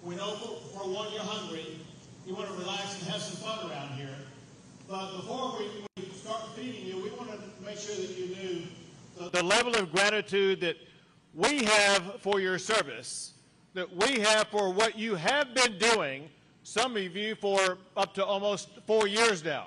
We know for one, you're hungry. You want to relax and have some fun around here. But before we start feeding you, we want to make sure that you knew the level of gratitude that we have for your service, that we have for what you have been doing, some of you for up to almost 4 years now.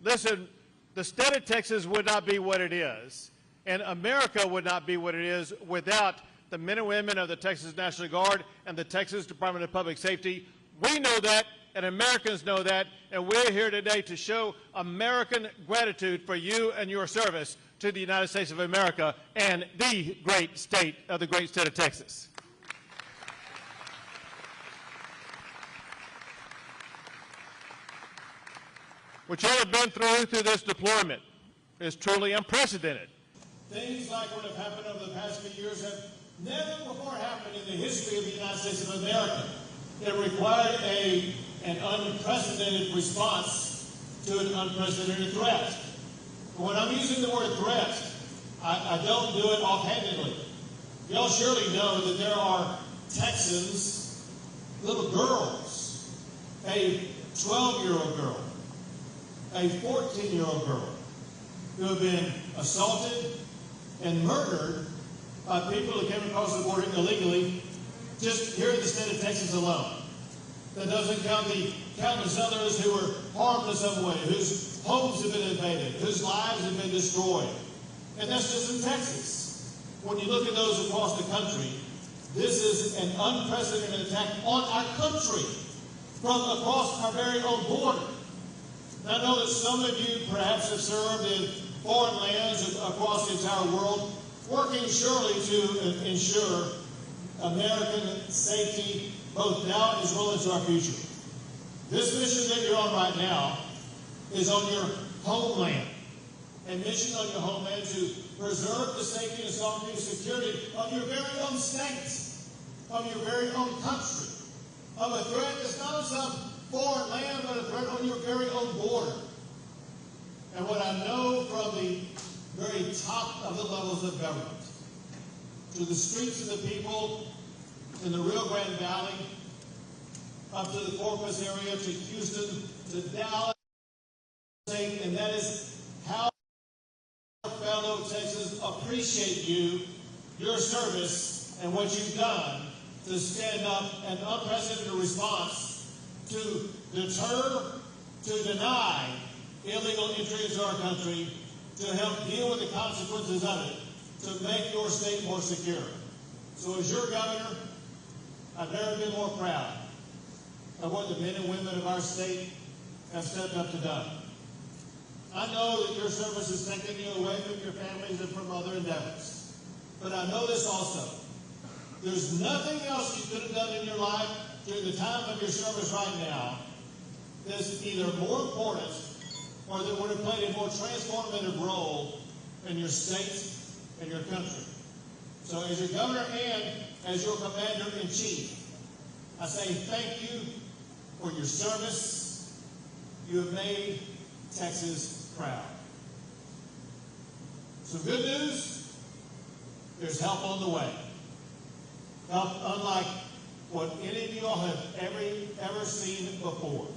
Listen, the state of Texas would not be what it is, and America would not be what it is without the men and women of the Texas National Guard and the Texas Department of Public Safety. We know that, and Americans know that, and we're here today to show American gratitude for you and your service to the United States of America and the great state of Texas. What you have been through this deployment is truly unprecedented. Things like what have happened over the past few years have never before happened in the history of the United States of America. It required an unprecedented response to an unprecedented threat. When I'm using the word threat, I don't do it offhandedly. Y'all surely know that there are Texans, little girls, a 12-year-old girl, a 14-year-old girl, who have been assaulted and murdered by people who came across the border illegally just here in the state of Texas alone. That doesn't count the countless others who were harmed in some way, whose homes have been invaded, whose lives have been destroyed. And that's just in Texas. When you look at those across the country, this is an unprecedented attack on our country from across our very own border. I know that some of you perhaps have served in foreign lands across the entire world, working surely to ensure American safety, both now as well as our future. This mission that you're on right now is on your homeland. A mission on your homeland to preserve the safety and sovereignty and security of your very own state, of your very own country, of a threat that's not on some foreign land, but a threat on your very own border. And what I know from the very top of the levels of government, to the streets of the people in the Rio Grande Valley, up to the Corpus area, to Houston, to Dallas, and that is how our fellow Texans appreciate you, your service, and what you've done to stand up an unprecedented response to deter, to deny illegal entry into our country, to help deal with the consequences of it, to make your state more secure. So as your governor, I've never been more proud of what the men and women of our state have stepped up to do. I know that your service has taken you away from your families and from other endeavors. But I know this also. There's nothing else you could have done in your life during the time of your service right now that's either more important or that would have played a more transformative role in your state and your country. So as your governor and as your commander-in-chief, I say thank you for your service. You have made Texas proud. So good news, there's help on the way. Help unlike what any of you all have ever seen before.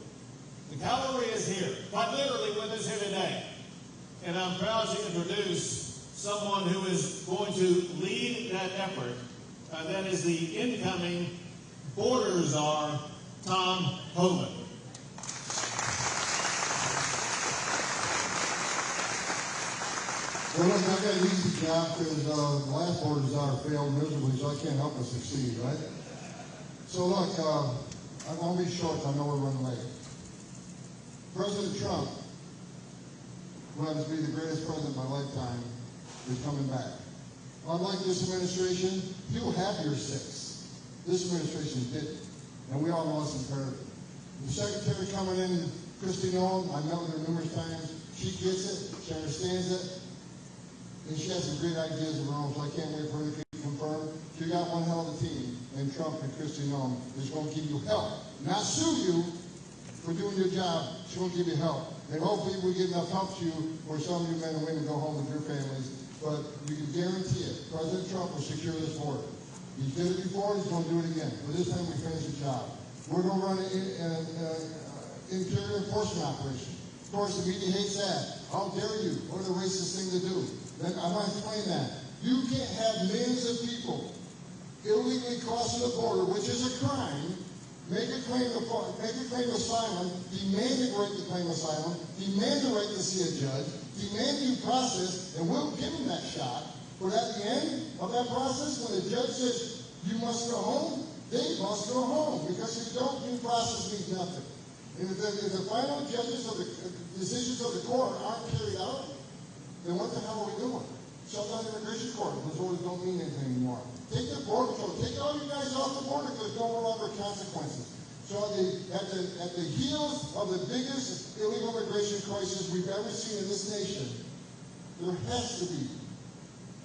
The cavalry is here, quite literally with us here today. And I'm proud to introduce someone who is going to lead that effort. That is the incoming border czar, Tom Homan. Well, look, I've got an easy job because the last border czar failed miserably, so I can't help but succeed, right? So look, I'm going to be short, I know we're running late. President Trump, who happens to be the greatest president of my lifetime, is coming back. Unlike this administration, you have your six. This administration didn't, and we all know it's imperative. The secretary coming in, Kristi Noem, I met with her numerous times. She gets it, she understands it, and she has some great ideas of her own, so I can't wait for her to confirm. She got one hell of a team, and Trump and Kristi Noem is going to give you help, not sue you for doing your job. She won't give you help. And hopefully we get enough help to you where some of you men and women go home with your families. But you can guarantee it, President Trump will secure this border. He did it before, he's going to do it again. But this time we finish the job. We're going to run an interior enforcement operation. Of course, the media hates that. How dare you? What a racist thing to do. Then I want to explain that. You can't have millions of people illegally crossing the border, which is a crime, make a claim asylum, demand the right to claim asylum, demand the right to see a judge, demand due process, and we'll give them that shot. But at the end of that process, when the judge says, you must go home, they must go home, because if you don't, due process means nothing. And if the final judges of the decisions of the court aren't carried out, then what the hell are we doing? Shut down the immigration court. Those orders don't mean anything anymore. Take the border control. Take all you guys off the border because there's no longer consequences. So at the heels of the biggest illegal immigration crisis we've ever seen in this nation, there has to be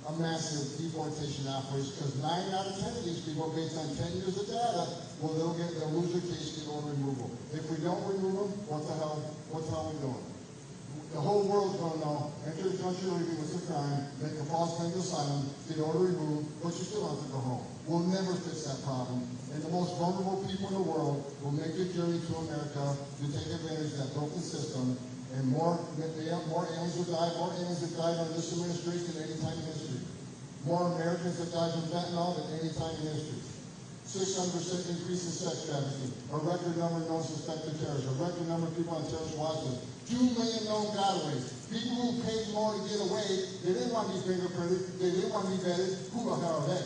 a massive deportation operation because 9 out of 10 of these people, based on 10 years of data, well, they'll lose their case and order removal. If we don't remove them, what the hell are we doing? The whole world's going to know, enter the country illegally with a crime, make a false claim to asylum, get order removed, but you still have to go home. We'll never fix that problem. And the most vulnerable people in the world will make the journey to America to take advantage of that broken system. And more aliens will die, more aliens have died under this administration than any time in history. More Americans have died from fentanyl than any time in history. 600% increase in sex trafficking, a record number of known suspected terrorists, a record number of people on terrorist watch lists, 2 million known gotaways. People who paid more to get away, they didn't want to be fingerprinted, they didn't want to be vetted. Who the hell are they?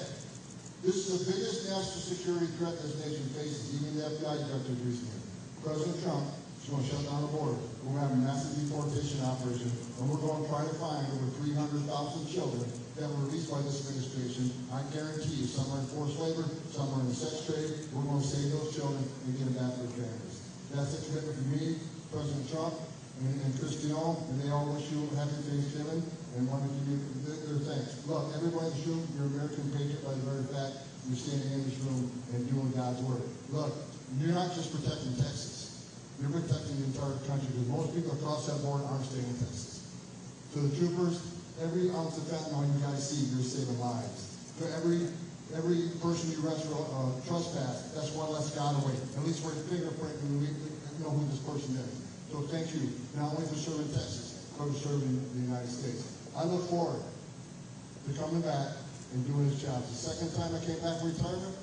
This is the biggest national security threat this nation faces, even the FBI director recently. President Trump is going to shut down the border. We're going to have a massive deportation operation, and we're going to try to find over 300,000 children that were released by this administration. I guarantee you, some are in forced labor, some are in the sex trade. We're going to save those children and get them back to their families. That's a commitment from me, President Trump, and Christian, and they all wish you a happy Thanksgiving and want to give you their thanks. Look, everybody in this room, you're an American patriot by the very fact you're standing in this room and doing God's work. Look, you're not just protecting Texas. You're protecting the entire country because most people across that border aren't staying in Texas. So the troopers, every ounce of fentanyl you guys see, you're saving lives. For every person you arrest for trespass, that's one less gotaway. At least we're fingerprint and we know who this person is. So thank you, not only for serving Texas, but for serving the United States. I look forward to coming back and doing this job. It's the second time I came back from retirement.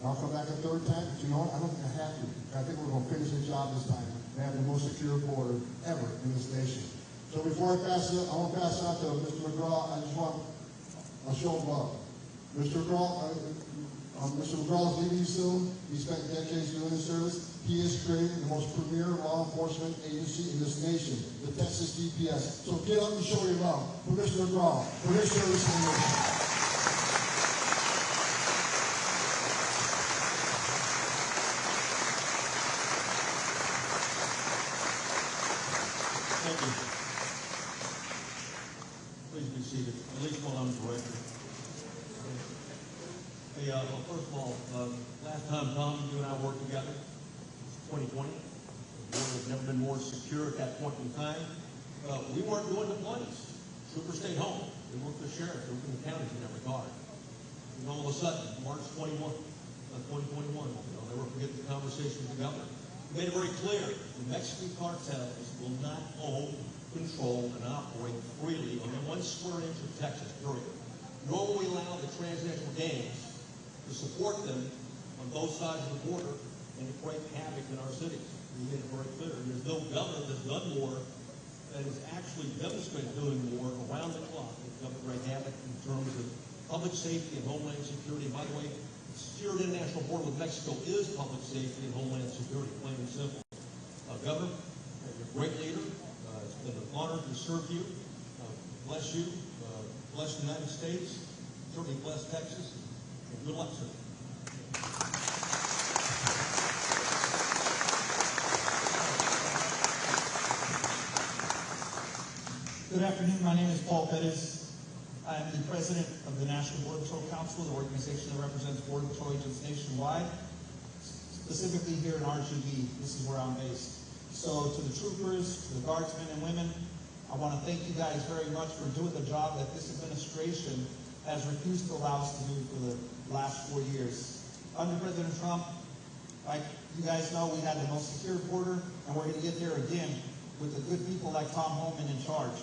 I'll come back a third time, but you know what? I don't think I have to. I think we're going to finish the job this time and have the most secure border ever in this nation. So before I pass it, I want to pass it on to Mr. McGraw. I just want a show of love. Mr. McGraw is leaving you soon. He spent decades doing this service. He has created the most premier law enforcement agency in this nation, the Texas DPS. So get up and show your love for Mr. McGraw, for his service in the nation. Thank you. Please be seated, at least while I'm director. Hey, well, first of all, last time, Tom, you and I worked together, 2020. The border has never been more secure at that point in time. We weren't doing deployments. Troopers stayed home. They worked for the sheriff. They worked in the counties in that regard. And all of a sudden, March 2021, they were forgetting the conversation with the governor. We made it very clear, the Mexican cartels will not own, control, and operate freely on the 1 square inch of Texas, period. Nor will we allow the transnational gangs to support them on both sides of the border and to create havoc in our cities. We made it very clear. There's no governor that's done more, that has actually demonstrated doing more around the clock than Governor Greg Abbot in terms of public safety and homeland security. And by the way, the secured international border with Mexico is public safety and homeland security, plain and simple. Governor, you're a great leader. It's been an honor to serve you. Bless you. Bless the United States. Certainly bless Texas. And good luck, sir. Good afternoon. My name is Paul Pettis. I am the president of the National Border Patrol Council, the organization that represents Border Patrol agents nationwide, specifically here in RGB. This is where I'm based. So to the troopers, to the guardsmen and women, I want to thank you guys very much for doing the job that this administration has refused to allow us to do for the the last 4 years. Under President Trump, like you guys know, we had the most secure border, and we're going to get there again with the good people like Tom Homan in charge.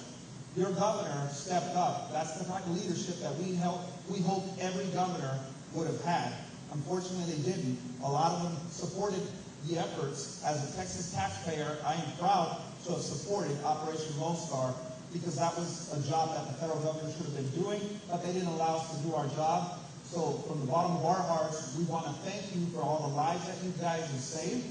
Your governor stepped up. That's the type of leadership that we hope every governor would have had. Unfortunately, they didn't. A lot of them supported the efforts. As a Texas taxpayer, I am proud to have supported Operation Lone Star because that was a job that the federal government should have been doing, but they didn't allow us to do our job. So from the bottom of our hearts, we want to thank you for all the lives that you guys have saved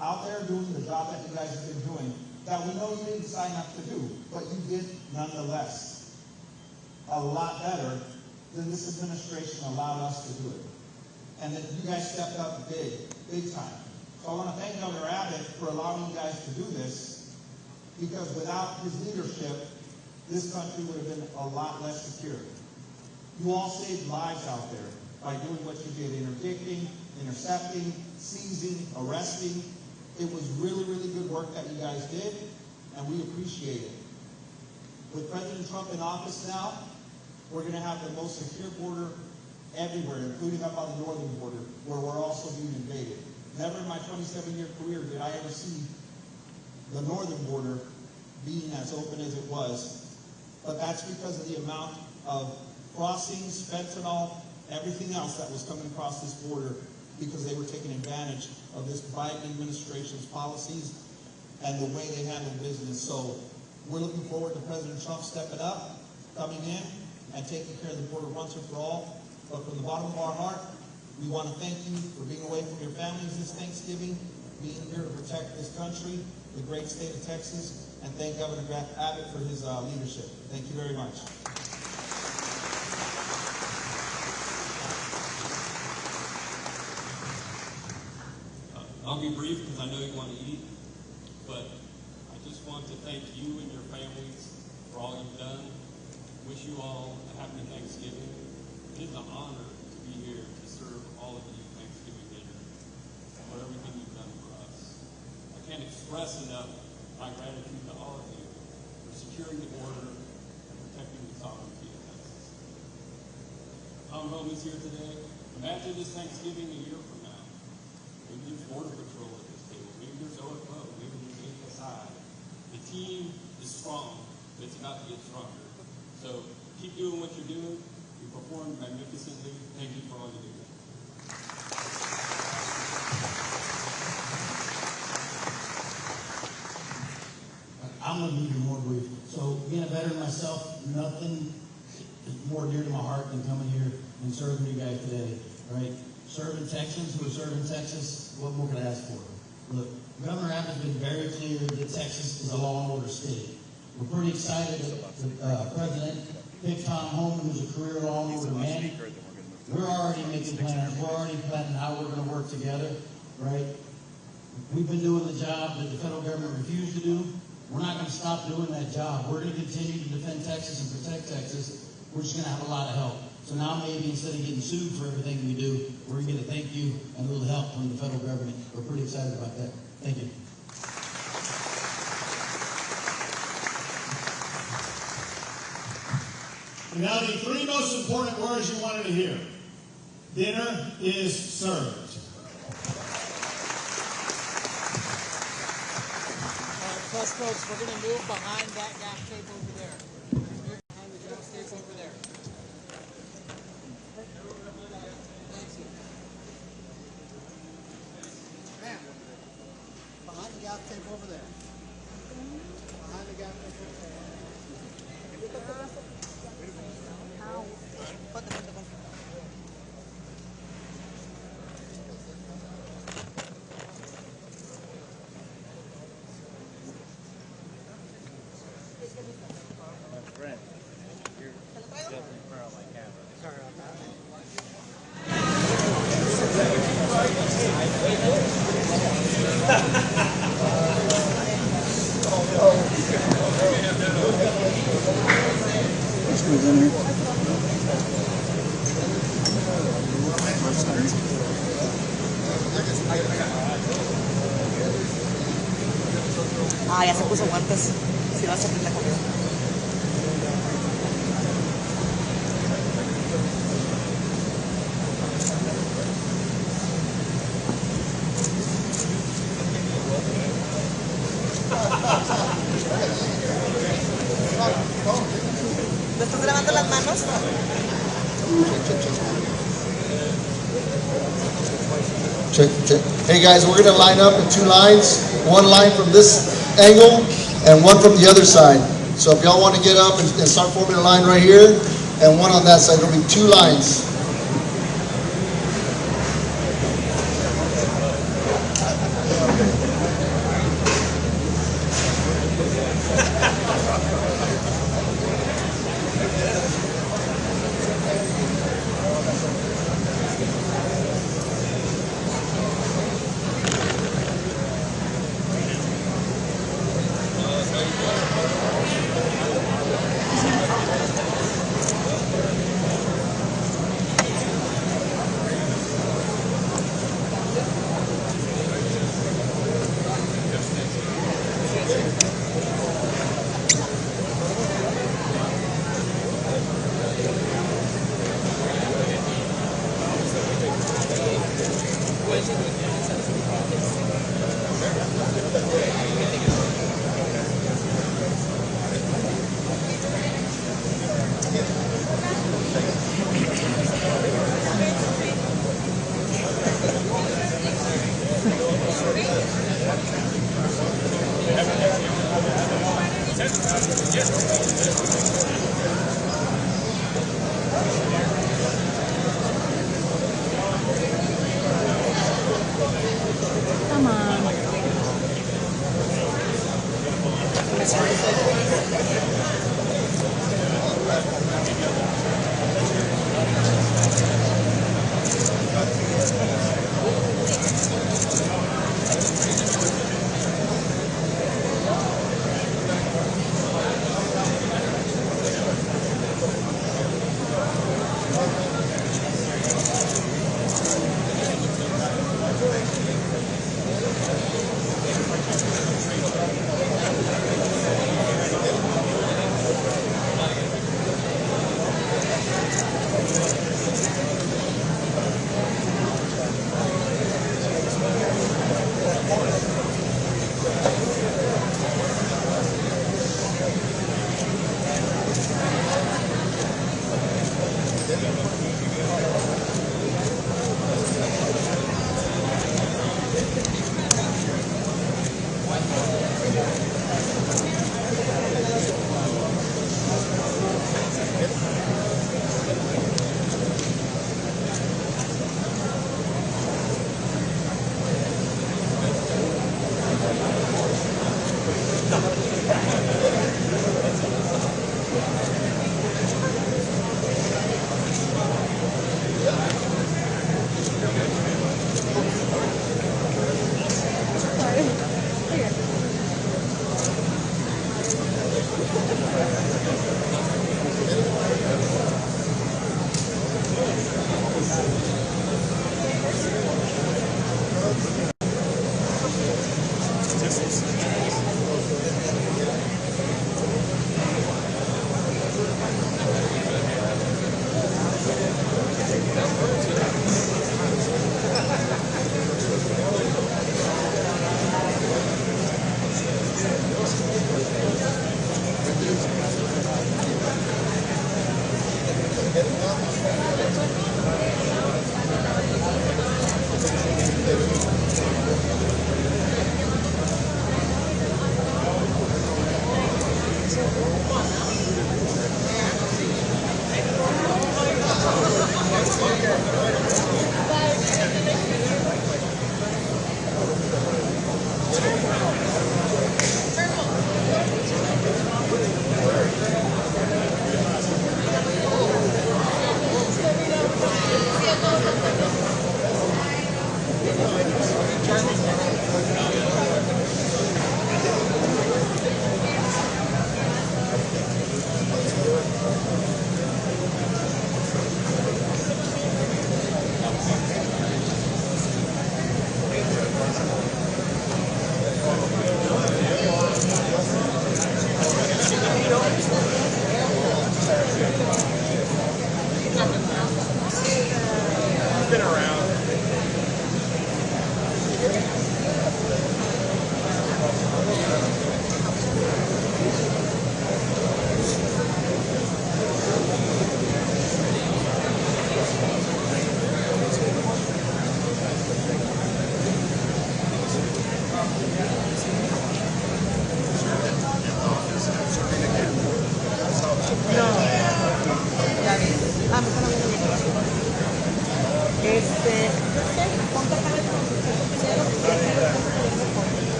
out there doing the job that you guys have been doing that we know you didn't sign up to do, but you did nonetheless. A lot better than this administration allowed us to do it. And that you guys stepped up big time. So I want to thank Governor Abbott for allowing you guys to do this, because without his leadership, this country would have been a lot less secure. You all saved lives out there by doing what you did, interdicting, intercepting, seizing, arresting. It was really, really good work that you guys did, and we appreciate it. With President Trump in office now, we're going to have the most secure border everywhere, including up on the northern border, where we're also being invaded. Never in my 27-year career did I ever see the northern border being as open as it was. But that's because of the amount of crossings, fentanyl, everything else that was coming across this border, because they were taking advantage of this Biden administration's policies and the way they handle business. So we're looking forward to President Trump stepping up, coming in, and taking care of the border once and for all. But from the bottom of our heart, we want to thank you for being away from your families this Thanksgiving, being here to protect this country, the great state of Texas, and thank Governor Greg Abbot for his leadership. Thank you very much. I'll be brief because I know you want to eat, but I just want to thank you and your families for all you've done. Wish you all a happy Thanksgiving. It is an honor to be here to serve all of you Thanksgiving dinner for everything you've done for us. I can't express enough my gratitude to all of you for securing the border and protecting the sovereignty of Texas. Tom Homan's here today. Imagine this Thanksgiving a year from now. Maybe there's Border Patrol at this table. Maybe there's OFO. Maybe there's ASI. The team is strong, but it's about to get stronger. So keep doing what you're doing. You performed magnificently. Thank you for all you do. I'm going to be even more brief. So being a veteran myself, nothing is more dear to my heart than coming here and serving you guys today, right? Serving Texans who are serving Texas, what more could I ask for? Look, Governor Abbott's been very clear that Texas is a law and order state. We're pretty excited that the President picked Tom Homan, who's a career law and order man. We're already making plans. We're already planning how we're going to work together, right? We've been doing the job that the federal government refused to do. We're not going to stop doing that job. We're going to continue to defend Texas and protect Texas. We're just going to have a lot of help. So now maybe instead of getting sued for everything we do, we're going to get a thank you and a little help from the federal government. We're pretty excited about that. Thank you. And now the three most important words you wanted to hear. Dinner is served. Plus, folks, we're going to move behind that gas tape over there. Move behind the gas tape over there. Thank you. Ma'am, behind the gas tape over there. Behind the gas tape over there. Ah, ya se puso guantes. Si no, se prende la comida. Check, check. Hey guys, we're going to line up in 2 lines. One line from this angle and one from the other side. So if y'all want to get up and start forming a line right here and one on that side, it'll be 2 lines. Come on.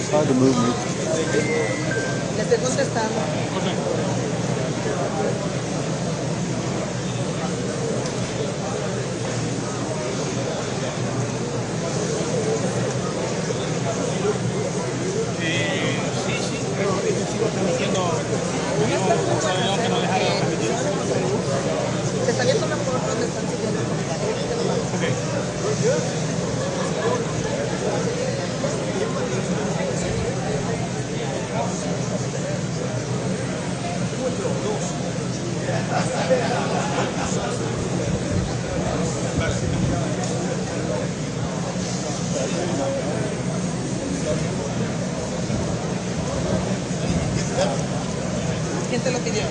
It's hard to move me. Le estoy contestando. Se está viendo mejor donde están siguiendo los comentarios. ¿Quién te lo pidió?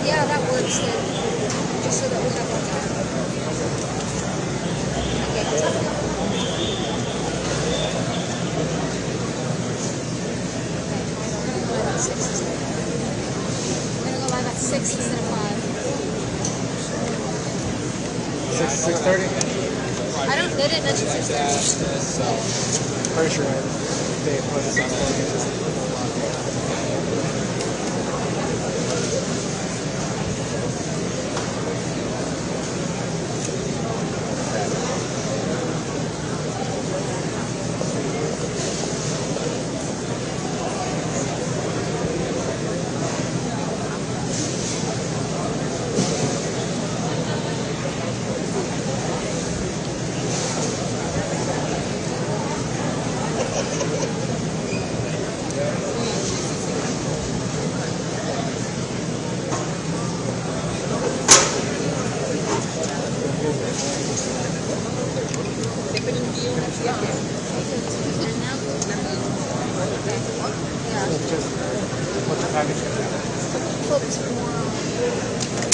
Yeah, that works then. Just so that we have our time. I'm gonna go live at 6 instead of 5. 6:30? They didn't mention 6:30. So, pretty sure they put us on What's the package? Focus more on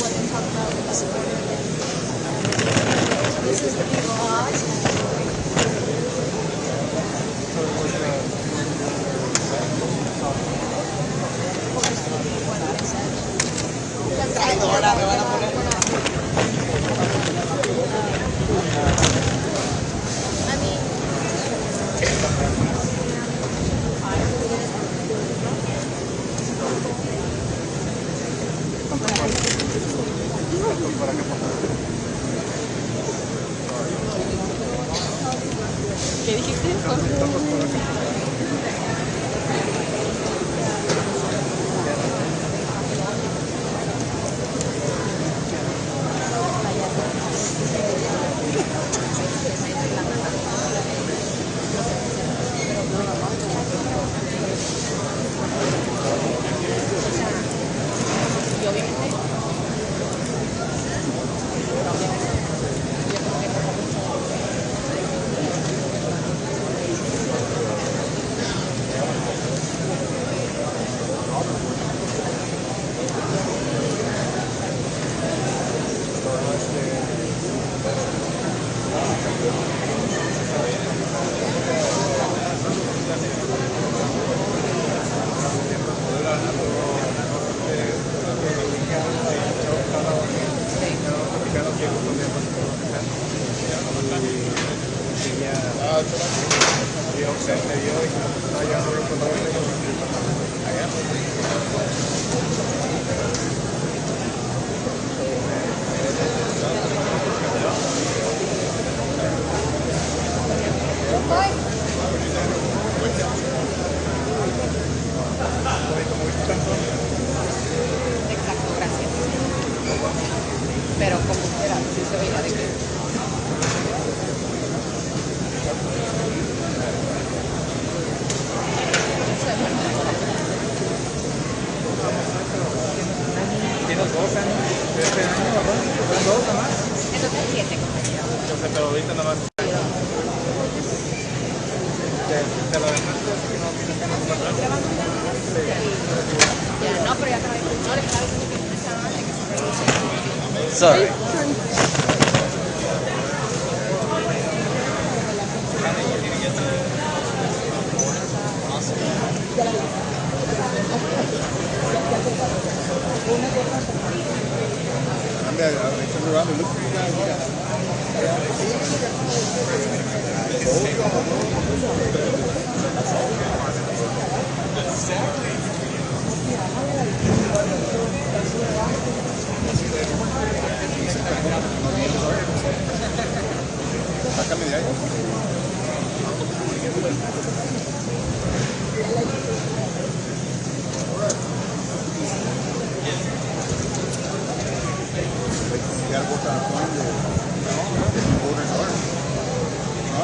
what you talk about with the supporter. This is the vlog. ¿Qué dijiste? Exacto, gracias. Pero como quiera, si se veía de que... Tienes 12 años de este año, ¿verdad? ¿Son 2 nada más? Entonces 7, compañero. Entonces, pero ahorita nada más. Te lo demuestro, así que no tienes que no. Ya, no, pero ya acabé. No, le estaba diciendo que no estaba de que se reduce. Sorry. I'm going to turn around and look for you guys. Sácame de ahí. You gotta work on a plan to, no, it's important. No?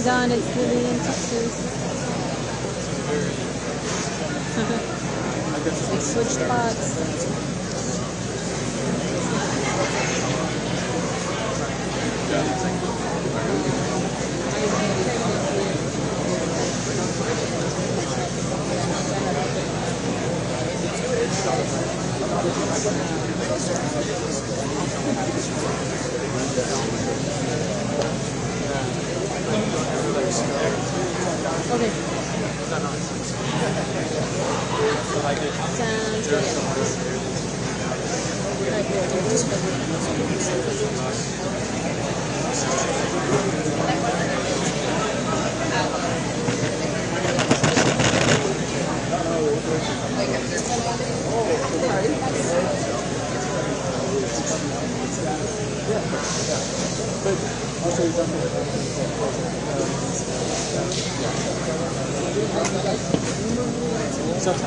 done. It's really in Texas. They switched spots. Okay. Sounds good. Right there. Just Sometimes.